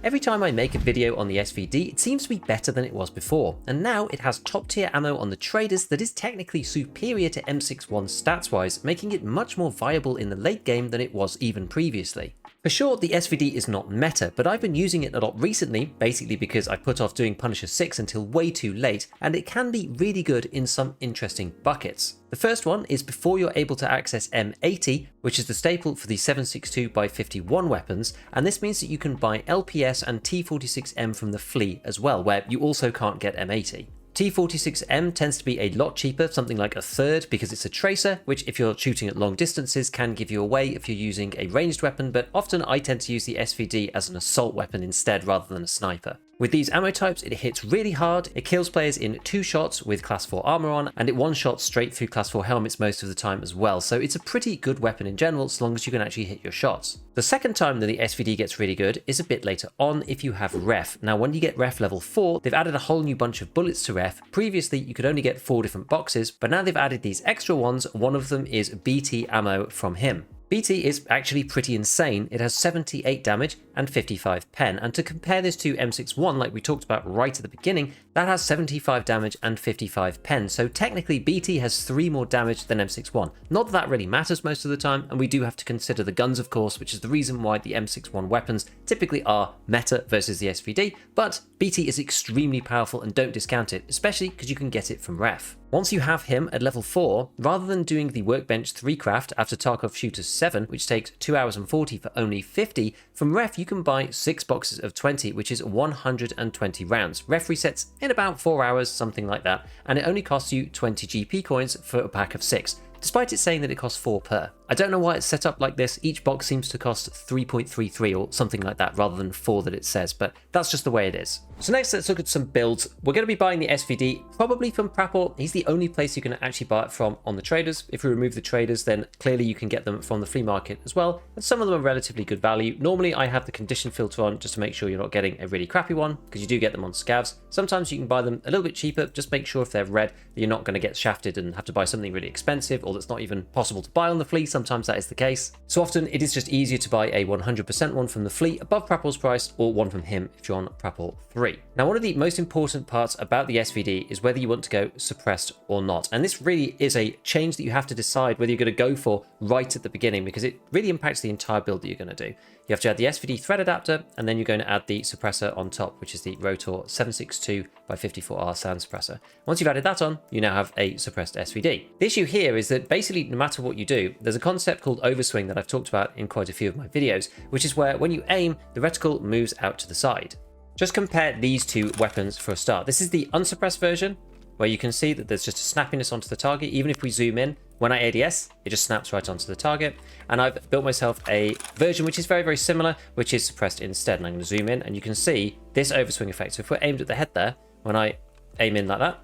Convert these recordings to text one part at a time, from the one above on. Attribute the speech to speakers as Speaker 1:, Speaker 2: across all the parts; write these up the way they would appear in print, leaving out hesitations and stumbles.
Speaker 1: Every time I make a video on the SVD, it seems to be better than it was before, and now it has top tier ammo on the traders that is technically superior to M61 stats wise, making it much more viable in the late game than it was even previously. For sure, the SVD is not meta, but I've been using it a lot recently, basically because I put off doing Punisher 6 until way too late, and it can be really good in some interesting buckets. The first one is before you're able to access M80, which is the staple for the 7.62x51 weapons, and this means that you can buy LPS and T46M from the flea as well, where you also can't get M80. T46M tends to be a lot cheaper, something like a third, because it's a tracer, which if you're shooting at long distances can give you away if you're using a ranged weapon, but often I tend to use the SVD as an assault weapon instead rather than a sniper. With these ammo types, it hits really hard, it kills players in 2 shots with class 4 armor on, and it one-shots straight through class 4 helmets most of the time as well, so it's a pretty good weapon in general so long as you can actually hit your shots. The second time that the SVD gets really good is a bit later on if you have ref. Now when you get ref level 4, they've added a whole new bunch of bullets to ref. Previously you could only get 4 different boxes, but now they've added these extra ones. One of them is BT ammo from him. BT is actually pretty insane. It has 78 damage and 55 pen, and to compare this to M61 like we talked about right at the beginning, that has 75 damage and 55 pen, so technically BT has 3 more damage than M61. Not that that really matters most of the time, and we do have to consider the guns of course, which is the reason why the M61 weapons typically are meta versus the SVD, but BT is extremely powerful and don't discount it, especially because you can get it from ref. Once you have him at level 4, rather than doing the workbench 3 craft after Tarkov Shooters 7, which takes 2 hours and 40 for only 50, from ref you can buy 6 boxes of 20, which is 120 rounds. Ref resets in about 4 hours, something like that, and it only costs you 20 GP coins for a pack of 6. Despite it saying that it costs 4 per. I don't know why it's set up like this. Each box seems to cost 3.33 or something like that rather than 4 that it says, but that's just the way it is. So next let's look at some builds. We're going to be buying the SVD probably from Prapor. He's the only place you can actually buy it from on the traders. If we remove the traders, then clearly you can get them from the flea market as well, and some of them are relatively good value. Normally I have the condition filter on just to make sure you're not getting a really crappy one, because you do get them on scavs. Sometimes you can buy them a little bit cheaper. Just make sure if they're red that you're not going to get shafted and have to buy something really expensive or that's not even possible to buy on the flea. Sometimes that is the case. So often it is just easier to buy a 100% one from the flea above Prapor's price, or one from him if you're on Prapor 3. Now one of the most important parts about the SVD is whether you want to go suppressed or not, and this really is a change that you have to decide whether you're going to go for right at the beginning, because it really impacts the entire build that you're going to do. You have to add the SVD thread adapter, and then you're going to add the suppressor on top, which is the Rotor 7.62x54R sound suppressor. Once you've added that on, you now have a suppressed SVD. The issue here is that basically no matter what you do, there's a concept called overswing that I've talked about in quite a few of my videos, which is where when you aim, the reticle moves out to the side. Just compare these two weapons for a start. This is the unsuppressed version, where you can see that there's just a snappiness onto the target. Even if we zoom in, when I ADS, it just snaps right onto the target. And I've built myself a version which is very, very similar, which is suppressed instead. And I'm going to zoom in and you can see this overswing effect. So if we're aimed at the head there, when I aim in like that,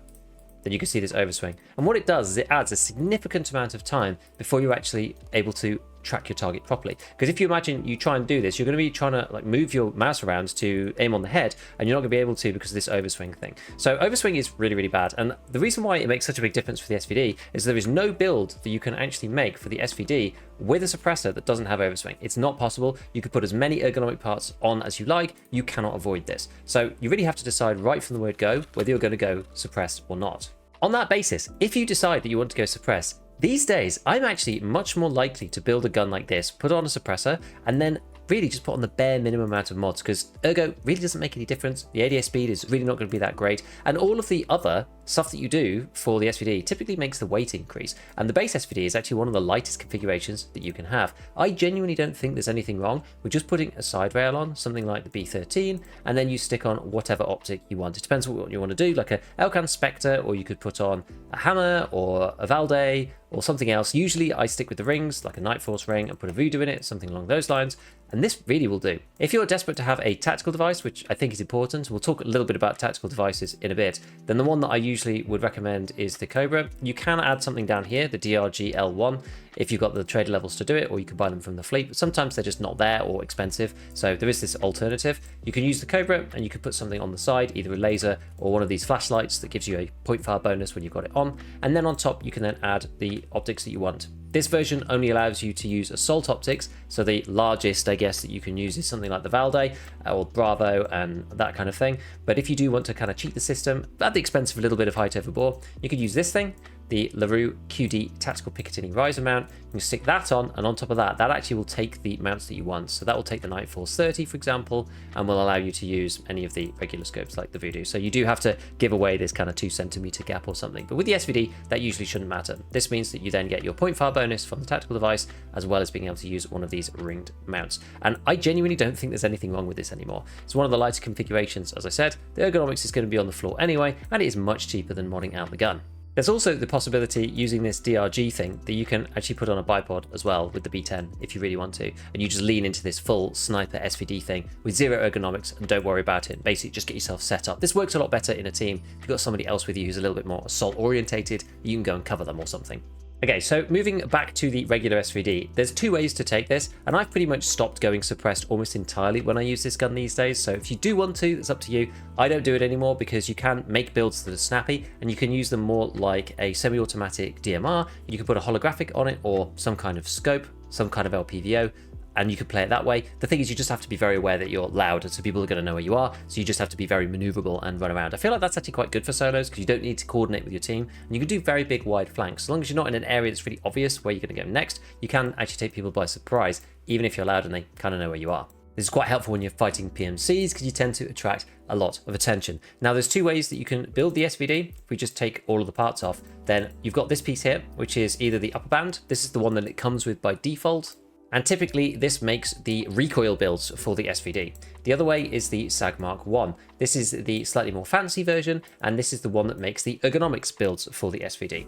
Speaker 1: then you can see this overswing. And what it does is it adds a significant amount of time before you're actually able to track your target properly. Because if you imagine you try and do this, you're going to be trying to like move your mouse around to aim on the head, and you're not going to be able to because of this overswing thing. So overswing is really, really bad. And the reason why it makes such a big difference for the SVD is there is no build that you can actually make for the SVD with a suppressor that doesn't have overswing. It's not possible. You could put as many ergonomic parts on as you like. You cannot avoid this. So you really have to decide right from the word go whether you're going to go suppressed or not. On that basis, if you decide that you want to go suppressed, these days, I'm actually much more likely to build a gun like this, put on a suppressor, and then really just put on the bare minimum amount of mods, because ergo really doesn't make any difference. The ADS speed is really not going to be that great, and all of the other stuff that you do for the SVD typically makes the weight increase, and the base SVD is actually one of the lightest configurations that you can have. I genuinely don't think there's anything wrong with just putting a side rail on, something like the B13, and then you stick on whatever optic you want. It depends what you want to do, like a Elcan Spectre, or you could put on a Hammer or a Valde or something else. Usually I stick with the rings, like a Night Force ring, and put a Voodoo in it, something along those lines, and this really will do. If you're desperate to have a tactical device, which I think is important, we'll talk a little bit about tactical devices in a bit, then the one that I usually would recommend is the Cobra. You can add something down here, the DRG L1. if you've got the trader levels to do it, or you can buy them from the fleet, but sometimes they're just not there or expensive. So there is this alternative. You can use the Cobra and you can put something on the side, either a laser or one of these flashlights that gives you a point fire bonus when you've got it on. And then on top, you can then add the optics that you want. This version only allows you to use assault optics, so the largest, I guess, that you can use is something like the Valde or Bravo and that kind of thing. But if you do want to kind of cheat the system at the expense of a little bit of height over bore, you could use this thing, the LaRue QD Tactical Picatinny Riser mount. You can stick that on, and on top of that, that actually will take the mounts that you want. So that will take the Nightforce 30, for example, and will allow you to use any of the regular scopes like the Voodoo. So you do have to give away this kind of 2 centimeter gap or something. But with the SVD, that usually shouldn't matter. This means that you then get your point fire bonus from the tactical device, as well as being able to use one of these ringed mounts. And I genuinely don't think there's anything wrong with this anymore. It's one of the lighter configurations, as I said. The ergonomics is going to be on the floor anyway, and it is much cheaper than modding out the gun. There's also the possibility using this DRG thing that you can actually put on a bipod as well with the B10 if you really want to, and you just lean into this full sniper SVD thing with zero ergonomics and don't worry about it. Basically just get yourself set up. This works a lot better in a team. If you've got somebody else with you who's a little bit more assault orientated, you can go and cover them or something. Okay, so moving back to the regular SVD, there's 2 ways to take this, and I've pretty much stopped going suppressed almost entirely when I use this gun these days, so if you do want to, it's up to you. I don't do it anymore because you can make builds that are snappy, and you can use them more like a semi-automatic DMR. You can put a holographic on it or some kind of scope, some kind of LPVO, and you can play it that way. The thing is, you just have to be very aware that you're loud, and so people are going to know where you are, so you just have to be very maneuverable and run around. I feel like that's actually quite good for solos because you don't need to coordinate with your team, and you can do very big wide flanks. As long as you're not in an area that's really obvious where you're going to go next, you can actually take people by surprise, even if you're loud and they kind of know where you are. This is quite helpful when you're fighting PMCs because you tend to attract a lot of attention. Now there's 2 ways that you can build the SVD. If we just take all of the parts off, then you've got this piece here, which is either the upper band. This is the one that it comes with by default. And typically this makes the recoil builds for the SVD. The other way is the SAG Mark 1. This is the slightly more fancy version, and this is the one that makes the ergonomics builds for the SVD.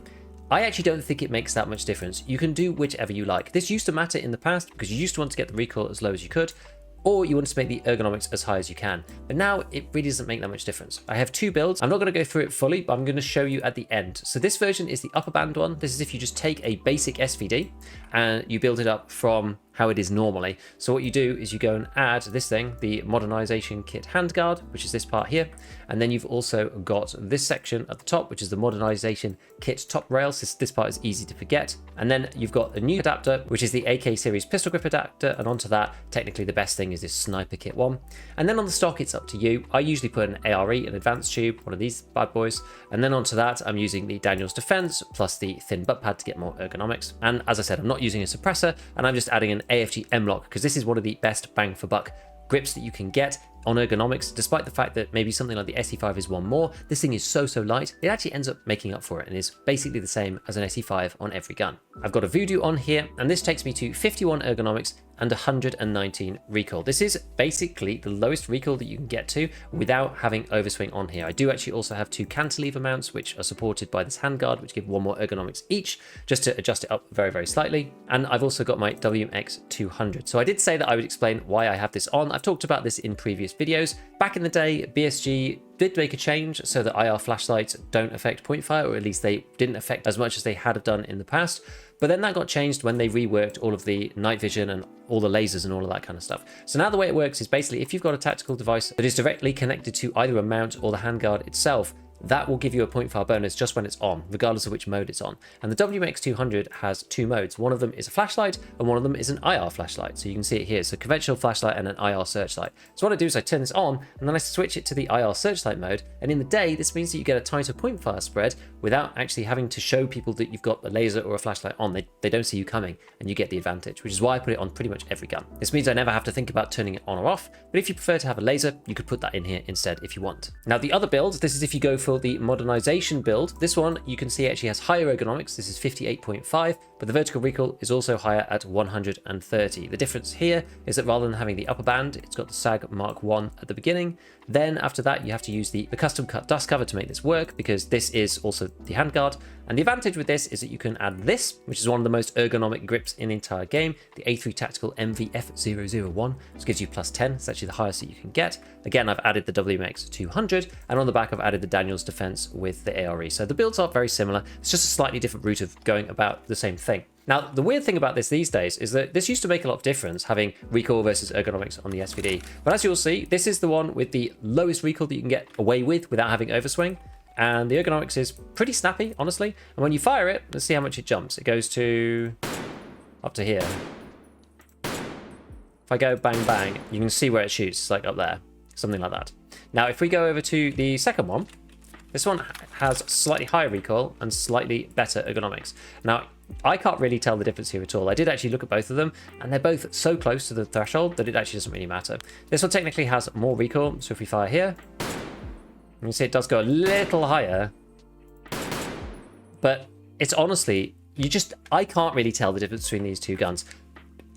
Speaker 1: I actually don't think it makes that much difference. You can do whichever you like. This used to matter in the past because you used to want to get the recoil as low as you could, or you want to make the ergonomics as high as you can. But now it really doesn't make that much difference. I have 2 builds. I'm not going to go through it fully, but I'm going to show you at the end. So this version is the upper band one. This is if you just take a basic SVD and you build it up from how it is normally. So what you do is you go and add this thing, the modernization kit handguard, which is this part here. And then you've also got this section at the top, which is the modernization kit top rails. This part is easy to forget. And then you've got a new adapter, which is the AK series pistol grip adapter. And onto that, technically the best thing is this sniper kit one. And then on the stock, it's up to you. I usually put an ARE, an advanced tube, one of these bad boys. And then onto that, I'm using the Daniel's Defense plus the thin butt pad to get more ergonomics. And as I said, I'm not using a suppressor, and I'm just adding an AFG M-Lock because this is one of the best bang for buck grips that you can get on ergonomics. Despite the fact that maybe something like the SE5 is one more, this thing is so light, it actually ends up making up for it and is basically the same as an SE5 on every gun. I've got a Voodoo on here, and this takes me to 51 ergonomics and 119 recoil. This is basically the lowest recoil that you can get to without having overswing on here. I do actually also have 2 cantilever mounts, which are supported by this handguard, which give 1 more ergonomics each, just to adjust it up very slightly. And I've also got my WMX200. So I did say that I would explain why I have this on. I've talked about this in previous videos. Back in the day, BSG did make a change so that IR flashlights don't affect point fire, or at least they didn't affect as much as they had done in the past. But then that got changed when they reworked all of the night vision and all the lasers and all of that kind of stuff. So now the way it works is basically if you've got a tactical device that is directly connected to either a mount or the handguard itself, that will give you a point fire bonus just when it's on, regardless of which mode it's on. And the WMX200 has 2 modes. One of them is a flashlight and one of them is an IR flashlight. So you can see it here. So conventional flashlight and an IR searchlight. So what I do is I turn this on and then I switch it to the IR searchlight mode. And in the day, this means that you get a tighter point fire spread without actually having to show people that you've got a laser or a flashlight on. They don't see you coming and you get the advantage, which is why I put it on pretty much every gun. This means I never have to think about turning it on or off. But if you prefer to have a laser, you could put that in here instead if you want. Now the other build, this is if you go for the modernization build. This one you can see actually has higher ergonomics. This is 58.5, but the vertical recoil is also higher at 130. The difference here is that rather than having the upper band, it's got the SAG Mark 1 at the beginning. Then after that, you have to use the custom cut dust cover to make this work, because this is also the handguard. And the advantage with this is that you can add this, which is one of the most ergonomic grips in the entire game, the A3 Tactical MVF001, which gives you plus 10. It's actually the highest that you can get. Again, I've added the WMX 200, and on the back I've added the Daniel's Defense with the ARE. So the builds are very similar. It's just a slightly different route of going about the same thing. Now, the weird thing about this these days is that this used to make a lot of difference, having recoil versus ergonomics on the SVD. But as you'll see, this is the one with the lowest recoil that you can get away with without having overswing. And the ergonomics is pretty snappy, honestly. And when you fire it, let's see how much it jumps. It goes to up to here. If I go bang, bang, you can see where it shoots. It's like up there, something like that. Now, if we go over to the second one, this one has slightly higher recoil and slightly better ergonomics. Now, I can't really tell the difference here at all. I did actually look at both of them, and they're both so close to the threshold that it actually doesn't really matter. This one technically has more recoil, so if we fire here, you can see it does go a little higher, but it's honestly, I can't really tell the difference between these two guns.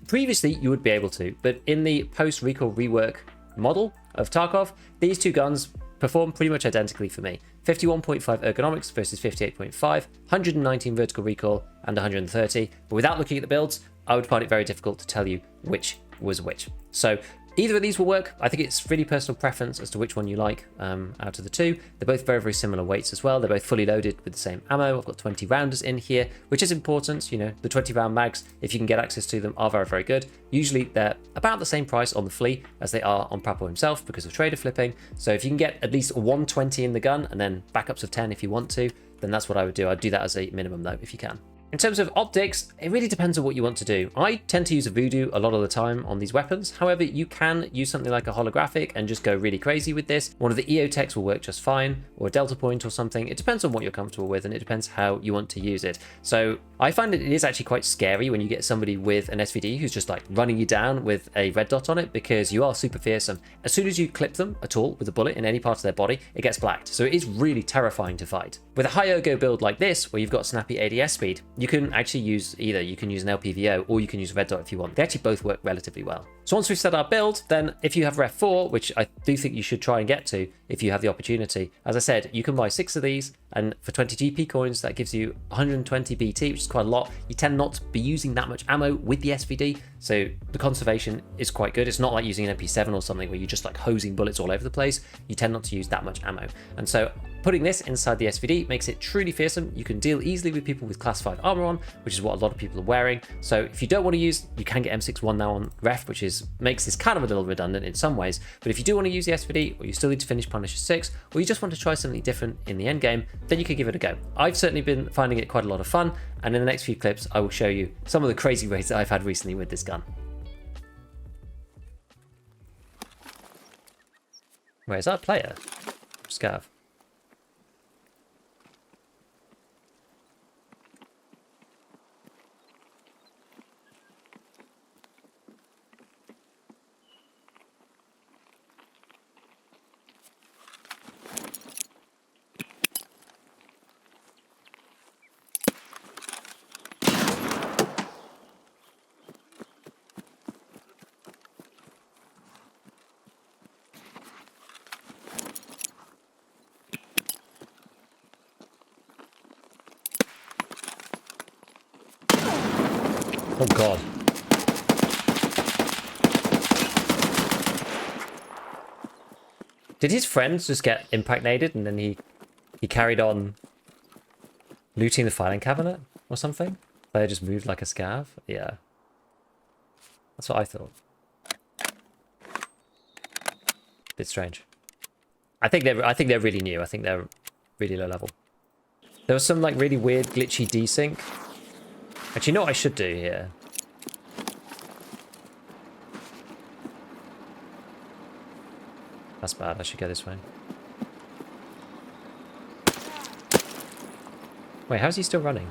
Speaker 1: Previously, you would be able to, but in the post-recoil rework model of Tarkov, these two guns perform pretty much identically for me. 51.5 ergonomics versus 58.5, 119 vertical recoil and 130, but without looking at the builds, I would find it very difficult to tell you which was which. So either of these will work. I think it's really personal preference as to which one you like out of the two. They're both very, very similar weights as well. They're both fully loaded with the same ammo. I've got 20 rounders in here, which is important. You know, the 20 round mags, if you can get access to them, are very, very good. Usually they're about the same price on the flea as they are on Prapo himself because of trader flipping. So if you can get at least 120 in the gun and then backups of 10 if you want to, then that's what I would do. I'd do that as a minimum though, if you can. In terms of optics, it really depends on what you want to do. I tend to use a voodoo a lot of the time on these weapons. However, you can use something like a holographic and just go really crazy with this. One of the EO techs will work just fine, or a delta point or something. It depends on what you're comfortable with, and it depends how you want to use it. So I find that it is actually quite scary when you get somebody with an SVD who's just like running you down with a red dot on it, because you are super fearsome. As soon as you clip them at all with a bullet in any part of their body, it gets blacked. So it is really terrifying to fight. With a high ergo build like this, where you've got snappy ADS speed, you can actually use either. You can use an LPVO or you can use red dot if you want. They actually both work relatively well. So once we've set our build, then if you have Ref 4, which I do think you should try and get to if you have the opportunity, as I said, you can buy 6 of these, and for 20 GP coins, that gives you 120 BT, which is quite a lot. You tend not to be using that much ammo with the SVD, so the conservation is quite good. It's not like using an MP7 or something where you're just like hosing bullets all over the place. You tend not to use that much ammo. And so putting this inside the SVD makes it truly fearsome. You can deal easily with people with class 5 armor on, which is what a lot of people are wearing. So if you don't want to use, you can get M61 now on Ref, which makes this kind of a little redundant in some ways. But if you do want to use the SVD, or you still need to finish Punisher 6, or you just want to try something different in the end game, then you could give it a go. I've certainly been finding it quite a lot of fun, and in the next few clips, I will show you some of the crazy raids that I've had recently with this gun. Where's our player? Scav. Oh god. Did his friends just get impregnated and then he carried on looting the filing cabinet or something? They just moved like a scav? Yeah. That's what I thought. Bit strange. I think they're really new. I think they're really low level. There was some like really weird glitchy desync. Actually, you know what I should do here? That's bad. I should go this way. Wait, how's he still running?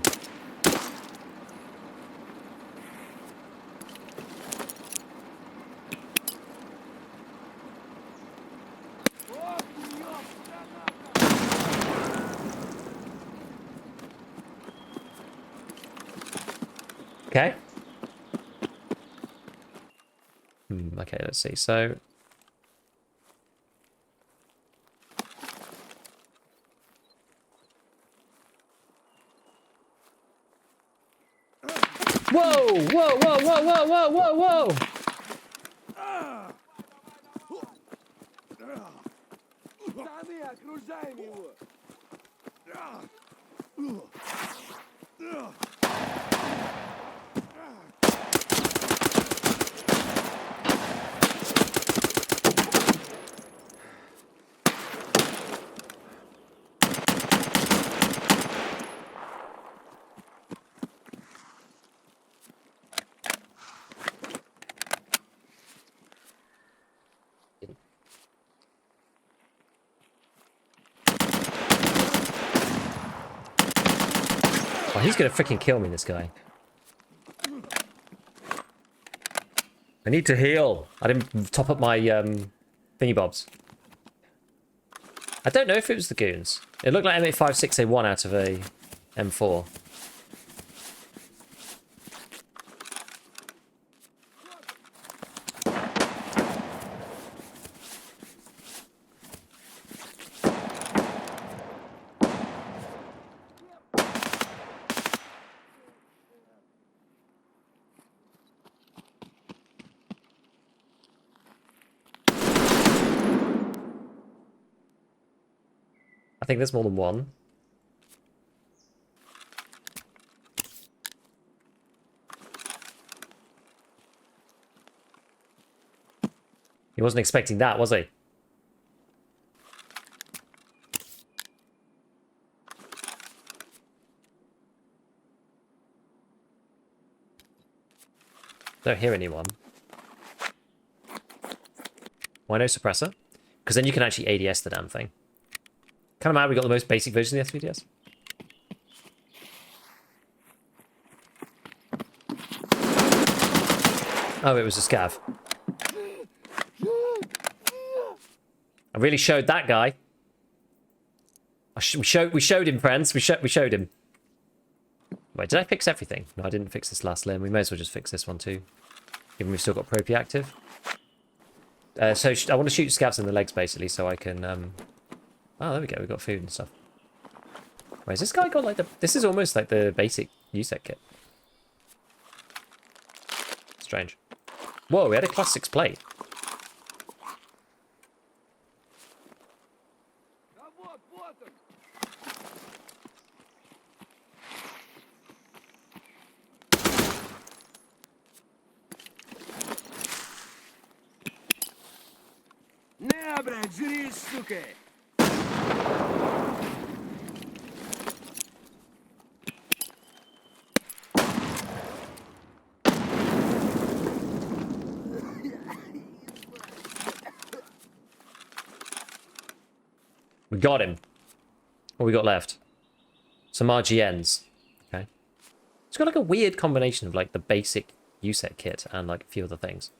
Speaker 1: Okay. Okay, let's see. So whoa, whoa, whoa, whoa, whoa, whoa, whoa, whoa! he's gonna freaking kill me, this guy. I need to heal. I didn't top up my thingy bobs. I don't know if it was the goons. It looked like M856A1 out of a M4. I think there's more than one. He wasn't expecting that, was he? Don't hear anyone. Why no suppressor? Because then you can actually ADS the damn thing. Kind of mad we got the most basic version of the SVDs. Oh, it was a scav. I really showed that guy. We showed him, friends. We showed him. Wait, did I fix everything? No, I didn't fix this last limb. We may as well just fix this one too, given we've still got Propy active. So I want to shoot scavs in the legs basically, so I can. Oh, there we go. We've got food and stuff. Wait, has this guy got like the? This is almost like the basic USEC kit. Strange. Whoa, we had a class 6 plate. We got him. What we got left? Some RGNs. Okay. It's got like a weird combination of like the basic USEC kit and like a few other things.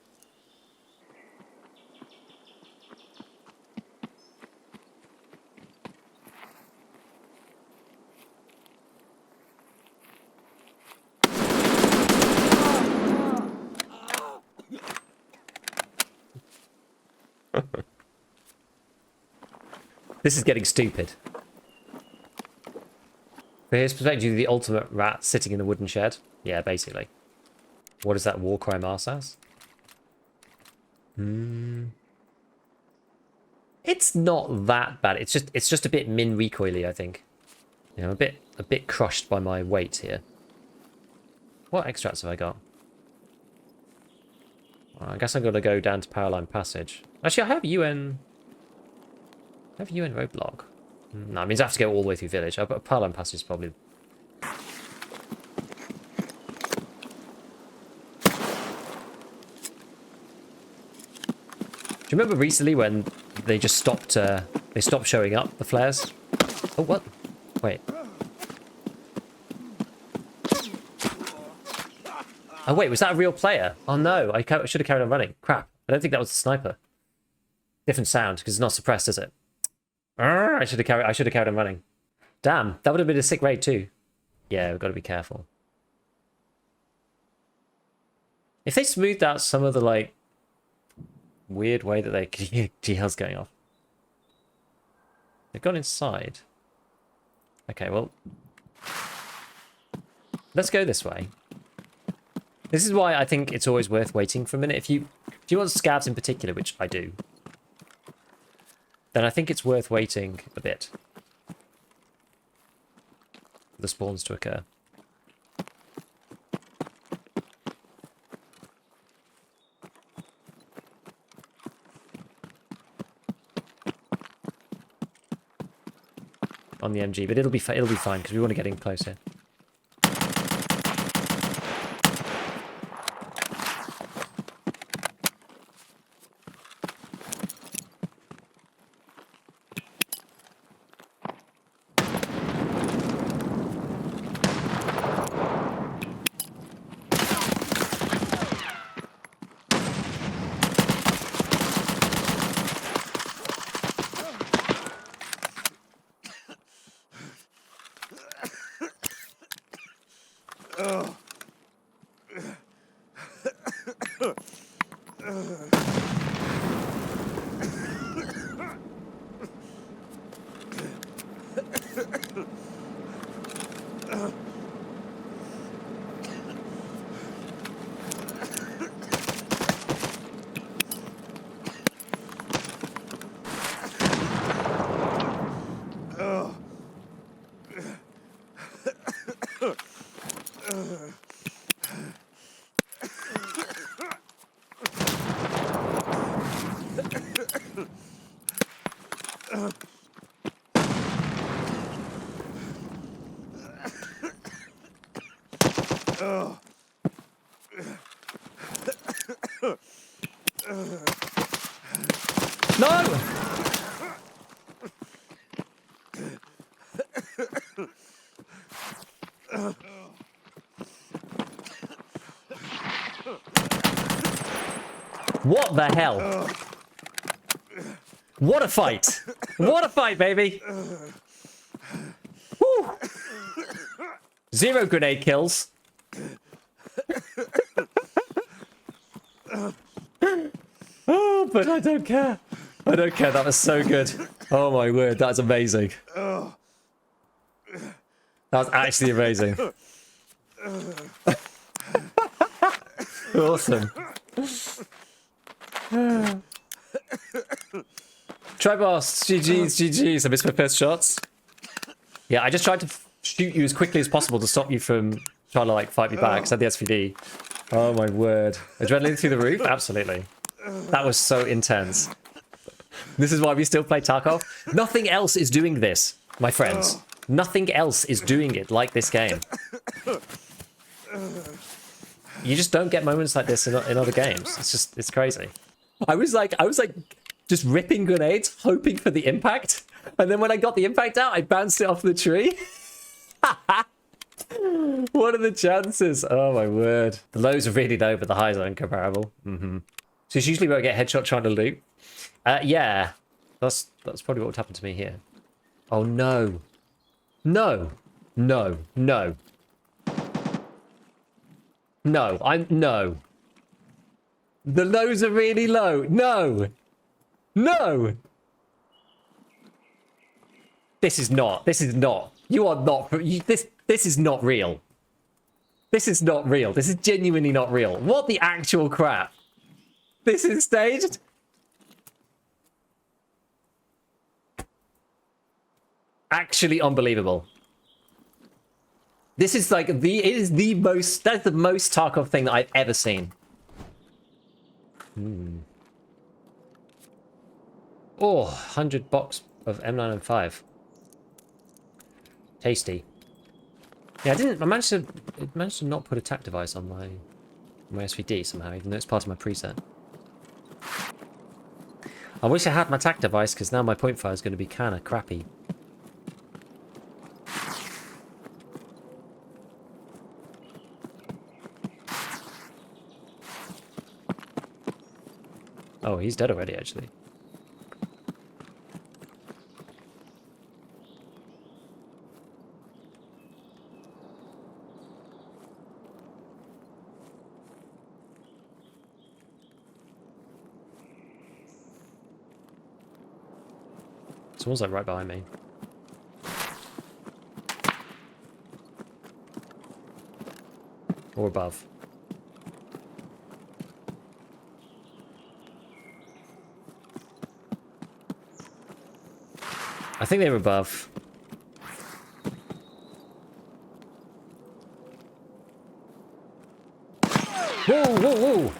Speaker 1: This is getting stupid. From his perspective, the ultimate rat sitting in a wooden shed. Yeah, basically. What is that war cry Marsas? It's not that bad. It's just a bit min recoily, I think. You know, a bit crushed by my weight here. What extracts have I got? Well, I guess I'm gonna go down to Powerline Passage. Actually, I have UN. I have UN roadblock. No, it means I have to go all the way through village. Powerline Passage is probably. Do you remember recently when they just stopped? They stopped showing up the flares. Oh, what? Wait. Oh wait, was that a real player? Oh no, I should have carried on running. Crap, I don't think that was the sniper. Different sound because it's not suppressed, is it? I should have carried on running. Damn, that would have been a sick raid too. Yeah, we've got to be careful. If they smoothed out some of the like weird way that they GL's going off. They've gone inside. Okay, well, let's go this way. This is why I think it's always worth waiting for a minute. If you want scavs in particular, which I do, then I think it's worth waiting a bit for the spawns to occur. On the MG, but it'll be fine because we want to get in close here. No! What the hell? What a fight! What a fight, baby! Woo. 0 grenade kills. Oh, but I don't care. I don't care. That was so good. Oh my word, that's amazing. That was actually amazing. Awesome. Try boss. GG's, GG's. I missed my first shots. Yeah, I just tried to shoot you as quickly as possible to stop you from trying to like fight me back. 'Cause I had the SVD. Oh my word. Adrenaline through the roof? Absolutely. That was so intense. This is why we still play Tarkov. Nothing else is doing this, my friends. Nothing else is doing it like this game. You just don't get moments like this in other games. It's crazy. I was like just ripping grenades, hoping for the impact. And then when I got the impact out, I bounced it off the tree. What are the chances? Oh my word. The lows are really low, but the highs are incomparable. So it's usually where I get headshot trying to loot. Yeah. That's probably what would happen to me here. Oh no. No. No. No. No. No. The lows are really low. No. No. This is not. You are not. This is not real. This is not real. This is genuinely not real. What the actual crap? This is staged? Actually unbelievable. This is like that's the most Tarkov thing that I've ever seen. Oh, 100 box of M905. Tasty. Yeah, I managed to not put a tac device on my SVD somehow, even though it's part of my preset. I wish I had my tac device, because now my point fire is going to be kind of crappy. Oh, he's dead already, actually. Someone's like right behind me. Or above. I think they were above. Whoa, whoa, whoa!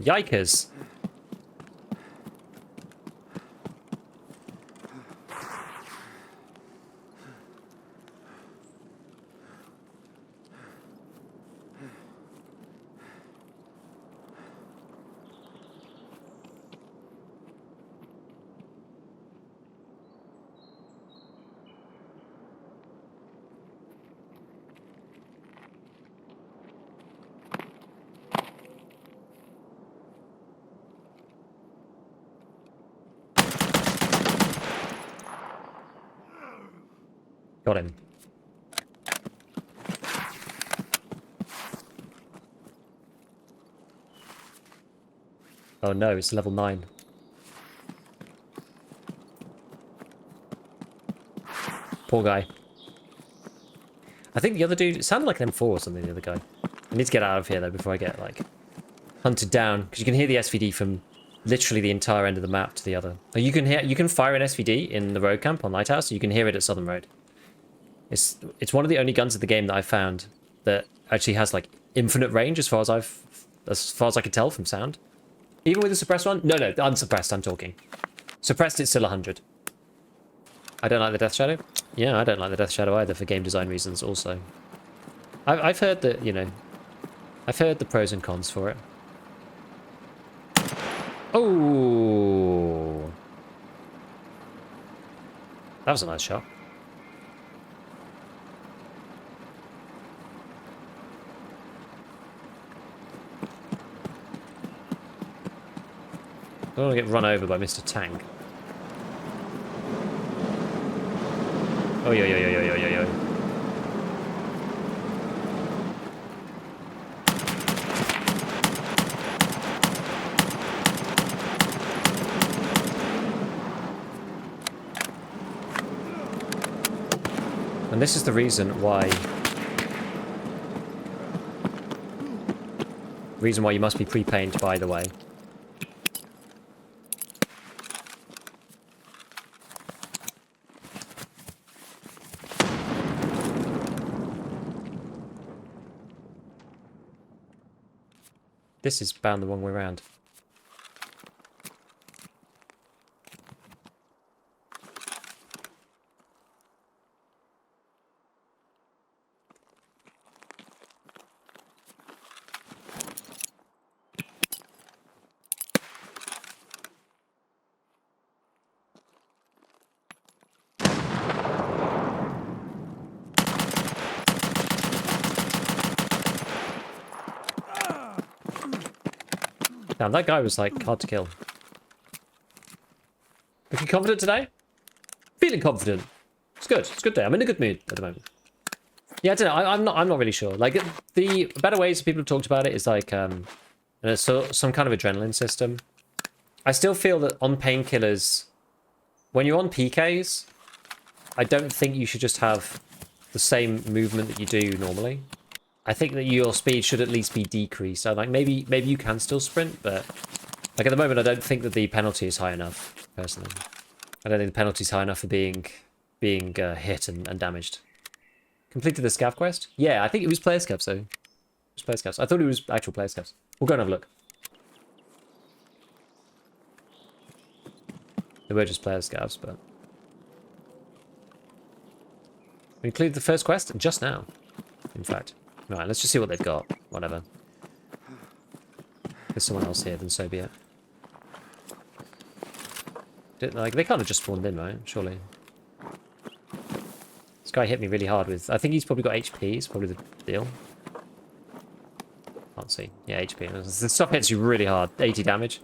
Speaker 1: Yikers. Got him. Oh no, it's level 9. Poor guy. I think the other dude, it sounded like an M4 or something, the other guy. I need to get out of here though before I get like hunted down, because you can hear the SVD from literally the entire end of the map to the other. You can fire an SVD in the road camp on Lighthouse, you can hear it at Southern Road. It's one of the only guns in the game that I've found that actually has like infinite range as far as I can tell from sound. Even with the suppressed one? No, unsuppressed I'm talking. Suppressed it's still 100. I don't like the Death Shadow. Yeah, I don't like the Death Shadow either for game design reasons also. I've heard that, you know, I've heard the pros and cons for it. Oh! That was a nice shot. I don't want to get run over by Mr. Tank. Oh, yo, yo, yo, yo, yo, yo, yo. And this is the reason why you must be pre-paint, by the way. This is bound the wrong way around. Damn, that guy was like hard to kill. Looking confident today? Feeling confident. It's good. It's a good day. I'm in a good mood at the moment. Yeah, I don't know. I'm not really sure. Like the better ways people have talked about it is like some kind of adrenaline system. I still feel that on painkillers, when you're on PKs, I don't think you should just have the same movement that you do normally. I think that your speed should at least be decreased. So like maybe you can still sprint, but like at the moment I don't think that the penalty is high enough, personally. I don't think the penalty is high enough for being hit and damaged. Completed the scav quest? Yeah, I think it was player scavs, so it was player scavs. I thought it was actual player scavs. We'll go and have a look. They were just player scavs, but we completed the first quest just now, in fact. Right, let's just see what they've got. Whatever. There's someone else here, then so be it. Like, they can't have just spawned in, right? Surely. This guy hit me really hard with... I think he's probably got HP, is probably the deal. Can't see. Yeah, HP. The stuff hits you really hard. 80 damage.